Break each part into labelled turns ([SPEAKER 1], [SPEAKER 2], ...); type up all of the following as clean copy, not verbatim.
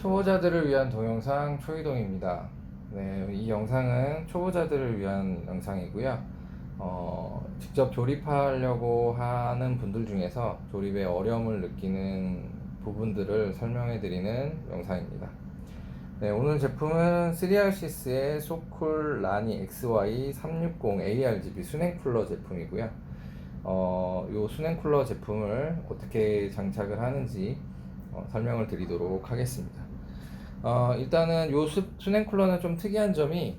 [SPEAKER 1] 초보자들을 위한 동영상 초이동입니다. 네, 이 영상은 초보자들을 위한 영상이고요. 직접 조립하려고 하는 분들 중에서 조립에 어려움을 느끼는 부분들을 설명해 드리는 영상입니다. 네, 오늘 제품은 3RCS의 소쿨 라니 XY360 ARGB 수냉 쿨러 제품이고요. 이 수냉 쿨러 제품을 어떻게 장착을 하는지 설명을 드리도록 하겠습니다. 일단은 요 수냉 쿨러는 좀 특이한 점이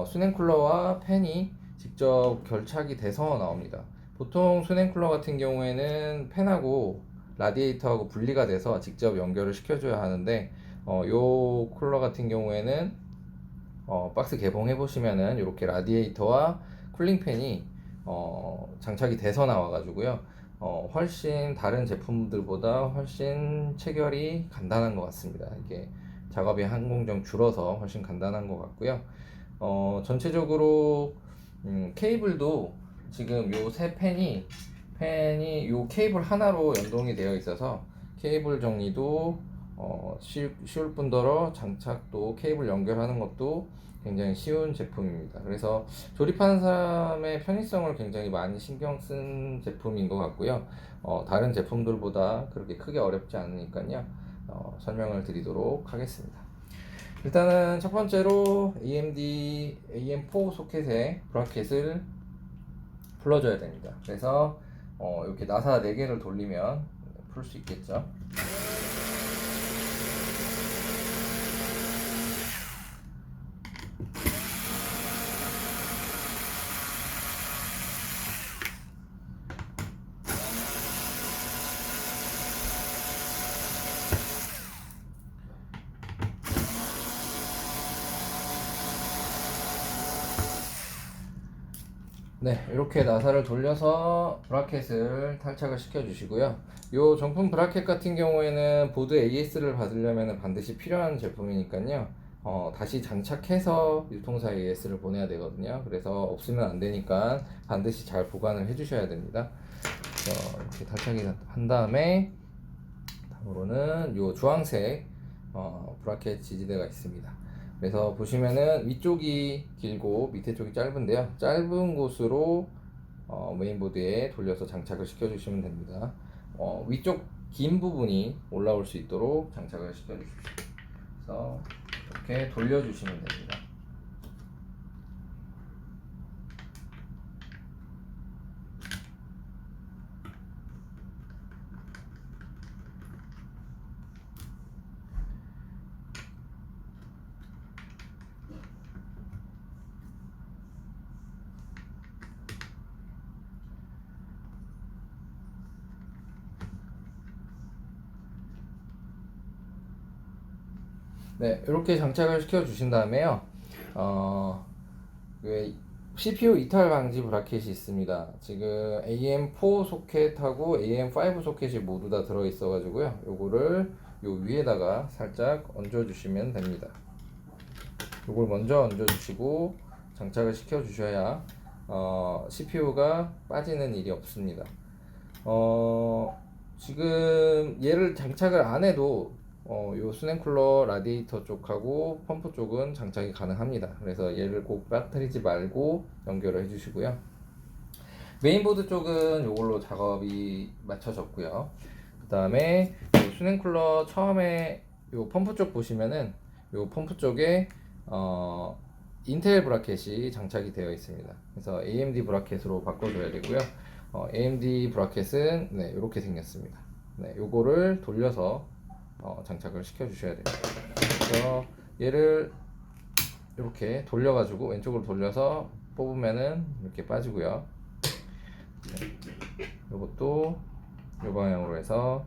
[SPEAKER 1] 수냉 쿨러와 팬이 직접 결착이 돼서 나옵니다. 보통 수냉 쿨러 같은 경우에는 팬하고 라디에이터하고 분리가 돼서 직접 연결을 시켜줘야 하는데 요 쿨러 같은 경우에는 박스 개봉해 보시면은 이렇게 라디에이터와 쿨링팬이 장착이 돼서 나와 가지고요. 훨씬 다른 제품들보다 훨씬 체결이 간단한 것 같습니다. 이게 작업이 한 공정 줄어서 훨씬 간단한 것 같고요. 전체적으로 케이블도 지금 요 새 팬이 요 케이블 하나로 연동이 되어 있어서 케이블 정리도 쉬울 뿐더러 장착도 케이블 연결하는 것도 굉장히 쉬운 제품입니다. 그래서 조립하는 사람의 편의성을 굉장히 많이 신경 쓴 제품인 것 같고요. 다른 제품들보다 그렇게 크게 어렵지 않으니까요. 설명을 드리도록 하겠습니다. 일단은 첫 번째로 AMD AM4 소켓에 브라켓을 풀어줘야 됩니다. 그래서 이렇게 나사 4개를 돌리면 풀 수 있겠죠. 네, 이렇게 나사를 돌려서 브라켓을 탈착을 시켜 주시고요. 이 정품 브라켓 같은 경우에는 보드 AS를 받으려면 반드시 필요한 제품이니까요. 다시 장착해서 유통사 AS를 보내야 되거든요. 그래서 없으면 안 되니까 반드시 잘 보관을 해 주셔야 됩니다. 이렇게 탈착이 한 다음에 다음으로는 이 주황색 브라켓 지지대가 있습니다. 그래서 보시면은 위쪽이 길고 밑에 쪽이 짧은데요. 짧은 곳으로 메인보드에 돌려서 장착을 시켜 주시면 됩니다. 위쪽 긴 부분이 올라올 수 있도록 장착을 시켜 주십시오. 그래서 이렇게 돌려 주시면 됩니다. 네, 이렇게 장착을 시켜 주신 다음에요. CPU 이탈 방지 브라켓이 있습니다. 지금 AM4 소켓하고 AM5 소켓이 모두 다 들어 있어 가지고요. 요거를 요 위에다가 살짝 얹어 주시면 됩니다. 요걸 먼저 얹어 주시고 장착을 시켜 주셔야 CPU가 빠지는 일이 없습니다. 지금 얘를 장착을 안 해도 요 수냉쿨러 라디에이터 쪽하고 펌프 쪽은 장착이 가능합니다. 그래서 얘를 꼭 빠뜨리지 말고 연결을 해주시고요. 메인보드 쪽은 요걸로 작업이 맞춰졌고요. 그 다음에 수냉쿨러 처음에 요 펌프 쪽 보시면은 요 펌프 쪽에 인텔 브라켓이 장착이 되어 있습니다. 그래서 AMD 브라켓으로 바꿔줘야 되고요. AMD 브라켓은 네, 이렇게 생겼습니다. 네, 요거를 돌려서 장착을 시켜 주셔야 됩니다. 그래서 얘를 이렇게 돌려가지고 왼쪽으로 돌려서 뽑으면은 이렇게 빠지고요. 네, 요것도 요 방향으로 해서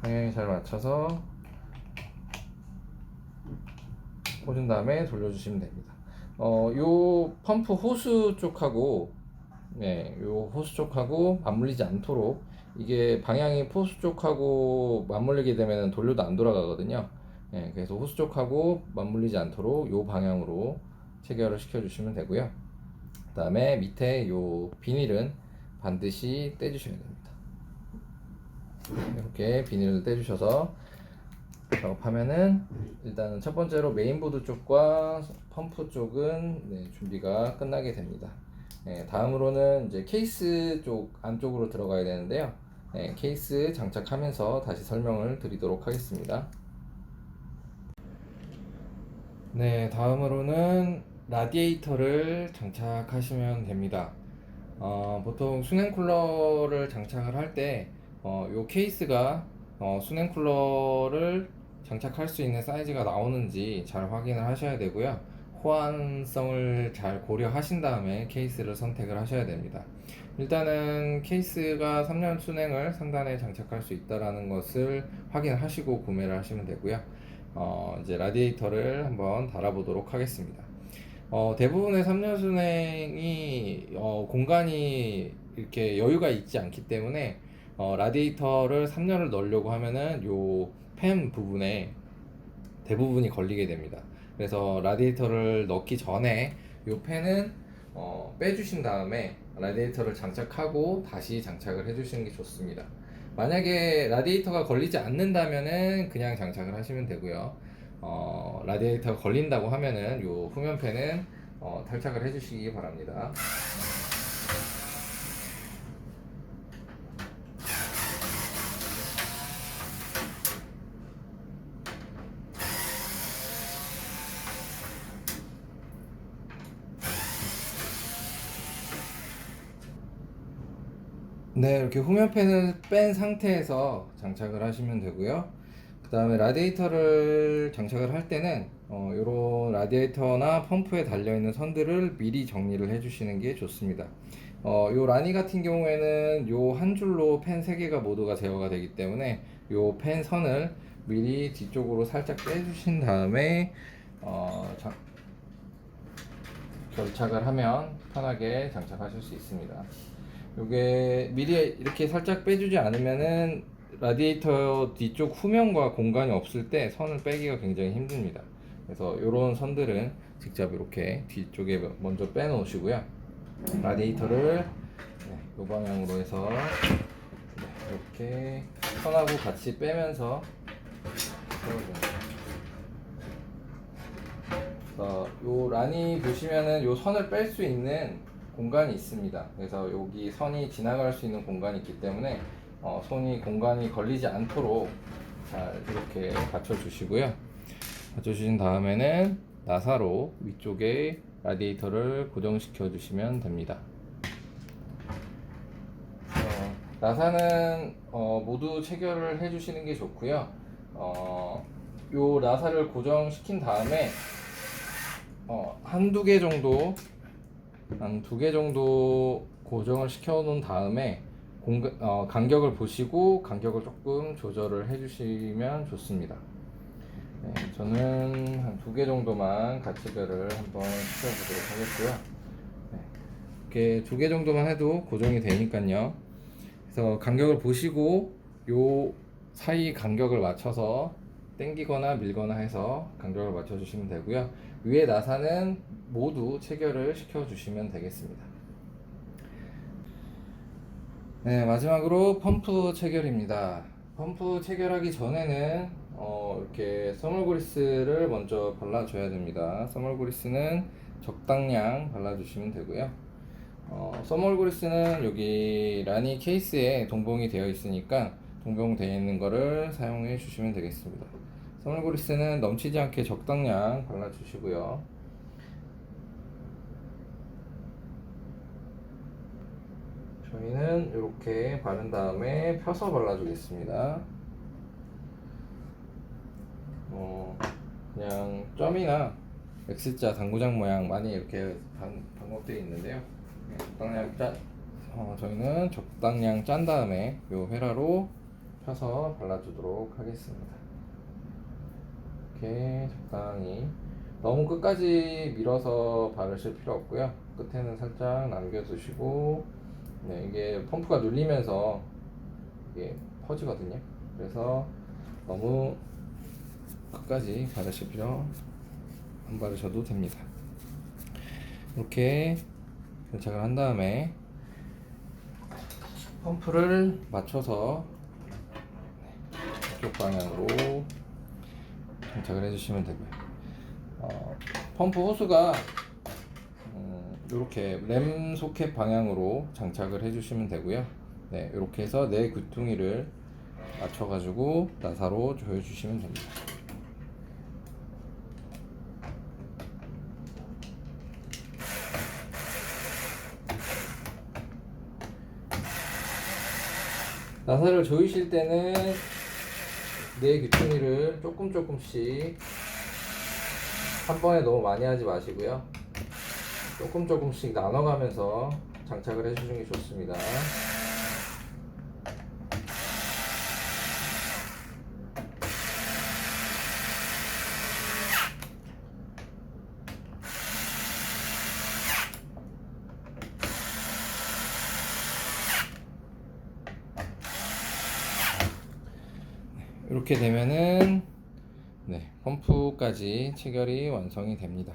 [SPEAKER 1] 방향이 잘 맞춰서 꽂은 다음에 돌려주시면 됩니다. 요 펌프 호수 쪽하고 네, 요 호수 쪽하고 맞물리지 않도록 이게 방향이 호수 쪽하고 맞물리게 되면 돌려도 안 돌아가거든요. 네, 그래서 호수 쪽하고 맞물리지 않도록 요 방향으로 체결을 시켜 주시면 되고요. 그 다음에 밑에 요 비닐은 반드시 떼주셔야 됩니다. 이렇게 비닐을 떼주셔서 작업하면은 일단은 첫 번째로 메인보드 쪽과 펌프 쪽은 준비가 끝나게 됩니다. 다음으로는 이제 케이스 쪽 안쪽으로 들어가야 되는데요. 케이스 장착하면서 다시 설명을 드리도록 하겠습니다. 다음으로는 라디에이터를 장착하시면 됩니다. 보통 수냉 쿨러를 장착을 할 때 요 케이스가 수냉 쿨러를 장착할 수 있는 사이즈가 나오는지 잘 확인을 하셔야 되고요. 호환성을 잘 고려하신 다음에 케이스를 선택을 하셔야 됩니다. 일단은 케이스가 3년 수냉을 상단에 장착할 수 있다는 것을 확인하시고 구매를 하시면 되고요. 이제 라디에이터를 한번 달아보도록 하겠습니다. 대부분의 3년 수냉이 공간이 이렇게 여유가 있지 않기 때문에 라디에이터를 3년을 넣으려고 하면은 요 팬 부분에 대부분이 걸리게 됩니다. 그래서 라디에이터를 넣기 전에 요 팬은 빼주신 다음에 라디에이터를 장착하고 다시 장착을 해주시는 게 좋습니다. 만약에 라디에이터가 걸리지 않는다면은 그냥 장착을 하시면 되고요. 라디에이터가 걸린다고 하면은 요 후면 팬은 탈착을 해주시기 바랍니다. 이렇게 후면 팬을 뺀 상태에서 장착을 하시면 되고요. 그 다음에 라디에이터를 장착을 할 때는 이런 라디에이터나 펌프에 달려있는 선들을 미리 정리를 해주시는 게 좋습니다. 요 라니 같은 경우에는 요 한 줄로 팬 3개가 모두가 제어가 되기 때문에 요 팬 선을 미리 뒤쪽으로 살짝 빼주신 다음에 결착을 하면 편하게 장착하실 수 있습니다. 요게 미리 이렇게 살짝 빼주지 않으면은 라디에이터 뒤쪽 후면과 공간이 없을 때 선을 빼기가 굉장히 힘듭니다. 그래서 요런 선들은 직접 이렇게 뒤쪽에 먼저 빼 놓으시고요. 라디에이터를 요 방향으로 해서 이렇게 선하고 같이 빼면서 요 라니 보시면은 요 선을 뺄 수 있는 공간이 있습니다. 그래서 여기 선이 지나갈 수 있는 공간이 있기 때문에 손이 공간이 걸리지 않도록 잘 이렇게 받쳐 주시고요. 받쳐 주신 다음에는 나사로 위쪽에 라디에이터를 고정시켜 주시면 됩니다. 나사는 모두 체결을 해 주시는 게 좋고요. 요 나사를 고정시킨 다음에 한 두 개 정도 고정을 시켜 놓은 다음에 간격을 보시고 간격을 조금 조절을 해 주시면 좋습니다. 저는 한 2개 정도만 가치별을 한번 시켜 보도록 하겠고요. 이렇게 2개 정도만 해도 고정이 되니까요. 그래서 간격을 보시고 요 사이 간격을 맞춰서 당기거나 밀거나 해서 간격을 맞춰 주시면 되고요. 위에 나사는 모두 체결을 시켜 주시면 되겠습니다. 마지막으로 펌프 체결입니다. 펌프 체결하기 전에는 이렇게 써멀그리스를 먼저 발라줘야 됩니다. 써멀그리스는 적당량 발라주시면 되고요. 써멀그리스는 여기 라니 케이스에 동봉이 되어 있으니까 동봉되어 있는 거를 사용해 주시면 되겠습니다. 써멀그리스는 넘치지 않게 적당량 발라주시고요. 저희는 이렇게 바른 다음에 펴서 발라주겠습니다. 그냥 점이나 X자 당구장 모양 많이 이렇게 반복되어 있는데요. 적당량 저희는 적당량 짠 다음에 요 헤라로 펴서 발라주도록 하겠습니다. 이렇게 적당히 너무 끝까지 밀어서 바르실 필요 없고요. 끝에는 살짝 남겨두시고 이게 펌프가 눌리면서 이게 퍼지거든요. 그래서 너무 끝까지 바르실 필요 안 바르셔도 됩니다. 이렇게 결착을 한 다음에 펌프를 맞춰서 이쪽 방향으로 장착을 해주시면 되고요. 펌프 호스가 이렇게 램 소켓 방향으로 장착을 해주시면 되고요. 네, 이렇게 해서 네 귀퉁이를 맞춰가지고 나사로 조여주시면 됩니다. 나사를 조이실 때는 네 귀퉁이를 조금씩 한 번에 너무 많이 하지 마시고요. 조금씩 나눠가면서 장착을 해주시는 게 좋습니다. 이렇게 되면은 펌프까지 체결이 완성이 됩니다.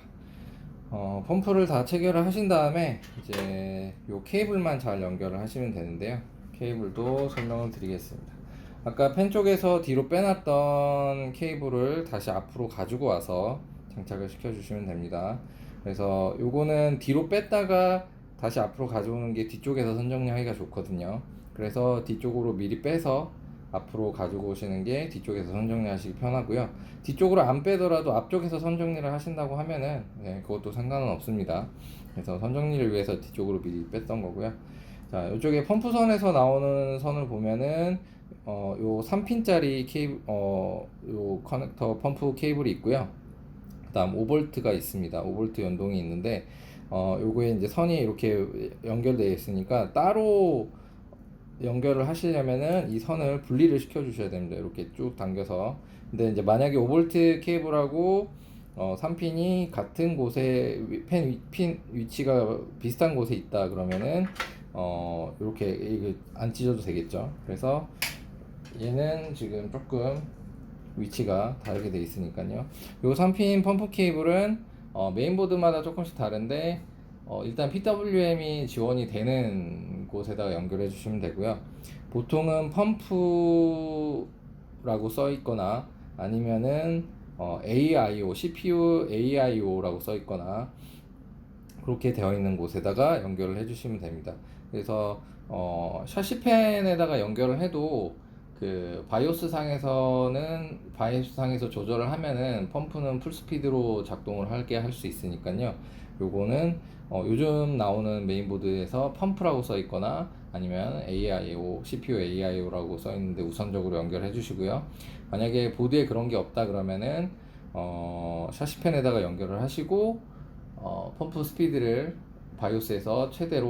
[SPEAKER 1] 펌프를 다 체결을 하신 다음에 이제 요 케이블만 잘 연결을 하시면 되는데요. 케이블도 설명을 드리겠습니다. 아까 펜 쪽에서 뒤로 빼놨던 케이블을 다시 앞으로 가지고 와서 장착을 시켜 주시면 됩니다. 그래서 요거는 뒤로 뺐다가 다시 앞으로 가져오는 게 뒤쪽에서 선정리하기가 좋거든요. 그래서 뒤쪽으로 미리 빼서 앞으로 가지고 오시는 게 뒤쪽에서 선정리 하시기 편하고요. 뒤쪽으로 안 빼더라도 앞쪽에서 선정리를 하신다고 하면은 그것도 상관은 없습니다. 그래서 선정리를 위해서 뒤쪽으로 미리 뺐던 거고요. 자, 이쪽에 펌프선에서 나오는 선을 보면은 요 3핀짜리 케이블 요 커넥터 펌프 케이블이 있고요. 그다음 5V가 있습니다. 5V 연동이 있는데 요거에 이제 선이 이렇게 연결되어 있으니까 따로 연결을 하시려면은 이 선을 분리를 시켜 주셔야 됩니다. 이렇게 쭉 당겨서. 근데 이제 만약에 5V 케이블하고 3핀이 같은 곳에 핀 위치가 비슷한 곳에 있다 그러면은 이렇게 이게 안 찢어도 되겠죠. 그래서 얘는 지금 조금 위치가 다르게 돼 있으니까요. 요 3핀 펌프 케이블은 메인보드마다 조금씩 다른데 일단 PWM이 지원이 되는 곳에다가 연결해 주시면 되고요. 보통은 펌프라고 써 있거나 아니면은 AIO, CPU AIO라고 써 있거나 그렇게 되어 있는 곳에다가 연결을 해 주시면 됩니다. 그래서 샤시펜에다가 연결을 해도 그 바이오스 상에서 조절을 하면은 펌프는 풀스피드로 작동을 하게 할 수 있으니까요. 요거는 요즘 나오는 메인보드에서 펌프라고 써 있거나 아니면 AIO, CPU AIO라고 써 있는데 우선적으로 연결해 주시고요. 만약에 보드에 그런 게 없다 그러면은 샤시펜에다가 연결을 하시고 펌프 스피드를 바이오스에서 최대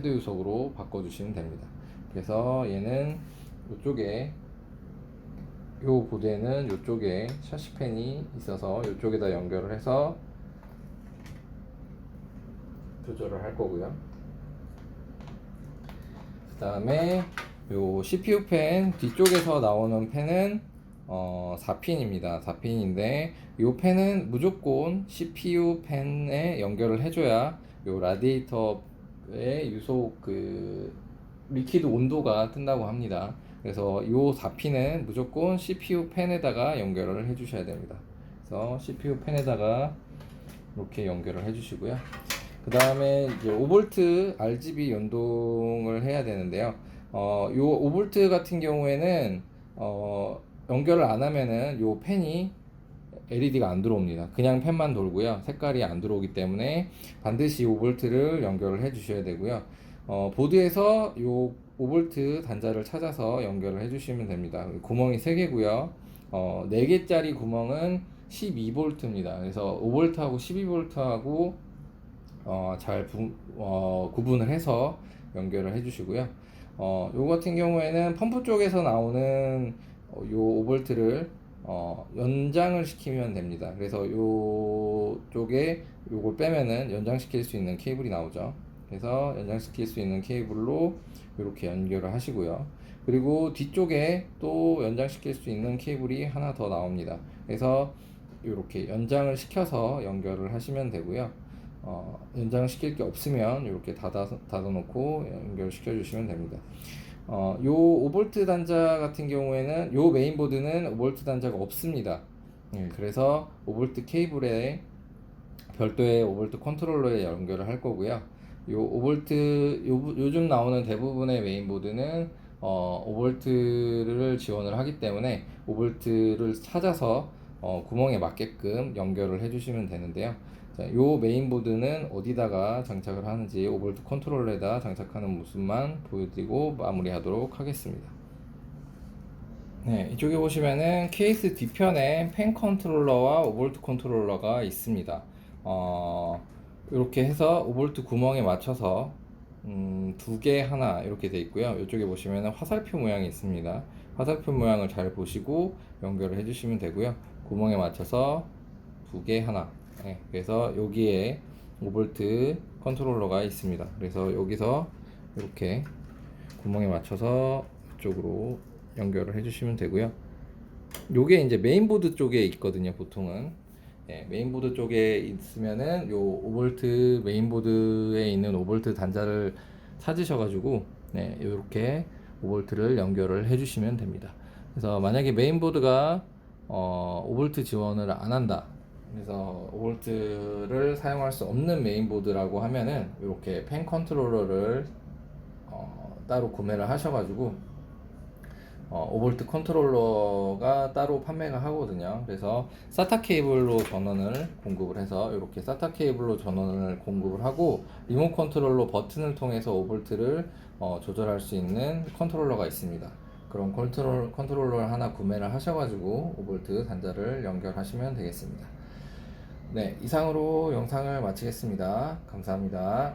[SPEAKER 1] 유속으로 바꿔주시면 됩니다. 그래서 얘는 이쪽에 요 보드에는 이쪽에 샤시펜이 있어서 이쪽에다 연결을 해서 조절을 할 거고요. 그 다음에 요 CPU 펜 뒤쪽에서 나오는 펜은 4핀입니다. 4핀인데 요 펜은 무조건 CPU 펜에 연결을 해줘야 요 라디에이터의 유속 그 리퀴드 온도가 뜬다고 합니다. 그래서 요 4핀은 무조건 CPU 펜에다가 연결을 해주셔야 됩니다. 그래서 CPU 펜에다가 이렇게 연결을 해주시고요. 그 다음에 이제 5V RGB 연동을 해야 되는데요. 요 5V 같은 경우에는 연결을 안 하면은 요 펜이 LED가 안 들어옵니다. 그냥 펜만 돌고요. 색깔이 안 들어오기 때문에 반드시 5V를 연결을 해 주셔야 되고요. 보드에서 요 5V 단자를 찾아서 연결을 해 주시면 됩니다. 구멍이 3개고요. 4개짜리 구멍은 12V입니다. 그래서 5V하고 12V하고 잘 구분을 해서 연결을 해 주시고요. 요 같은 경우에는 펌프 쪽에서 나오는 요 5V를 연장을 시키면 됩니다. 그래서 요 쪽에 요걸 빼면은 연장시킬 수 있는 케이블이 나오죠. 그래서 연장시킬 수 있는 케이블로 이렇게 연결을 하시고요. 그리고 뒤쪽에 또 연장시킬 수 있는 케이블이 하나 더 나옵니다. 그래서 이렇게 연장을 시켜서 연결을 하시면 되고요. 연장시킬 게 없으면 이렇게 닫아놓고 연결시켜 주시면 됩니다. 요 5V 단자 같은 경우에는 요 메인보드는 5V 단자가 없습니다. 그래서 5V 케이블에 별도의 5V 컨트롤러에 연결을 할 거고요. 요 5V 요즘 나오는 대부분의 메인보드는 5V를 지원을 하기 때문에 5V를 찾아서 구멍에 맞게끔 연결을 해주시면 되는데요. 자, 요 메인보드는 어디다가 장착을 하는지 5V 컨트롤러에다 장착하는 모습만 보여드리고 마무리하도록 하겠습니다. 네, 이쪽에 보시면은 케이스 뒤편에 펜 컨트롤러와 5V 컨트롤러가 있습니다. 이렇게 해서 5V 구멍에 맞춰서 두 개 하나 이렇게 돼 있고요. 이쪽에 보시면은 화살표 모양이 있습니다. 화살표 모양을 잘 보시고 연결을 해주시면 되고요. 구멍에 맞춰서 두 개 하나. 네, 그래서 여기에 5V 컨트롤러가 있습니다. 그래서 여기서 이렇게 구멍에 맞춰서 이쪽으로 연결을 해주시면 되고요. 요게 이제 메인보드 쪽에 있거든요, 보통은. 메인보드 쪽에 있으면은 요 5V 메인보드에 있는 5V 단자를 찾으셔가지고 이렇게 5V를 연결을 해주시면 됩니다. 그래서 만약에 메인보드가 5V 지원을 안 한다. 그래서 5V를 사용할 수 없는 메인보드라고 하면은 이렇게 펜 컨트롤러를 따로 구매를 하셔가지고 5V 컨트롤러가 따로 판매가 하거든요. 그래서 SATA 케이블로 전원을 공급을 해서 이렇게 SATA 케이블로 전원을 공급을 하고 리모트 컨트롤러 버튼을 통해서 5V를 조절할 수 있는 컨트롤러가 있습니다. 그런 컨트롤러를 하나 구매를 하셔가지고 5V 단자를 연결하시면 되겠습니다. 네, 이상으로 영상을 마치겠습니다. 감사합니다.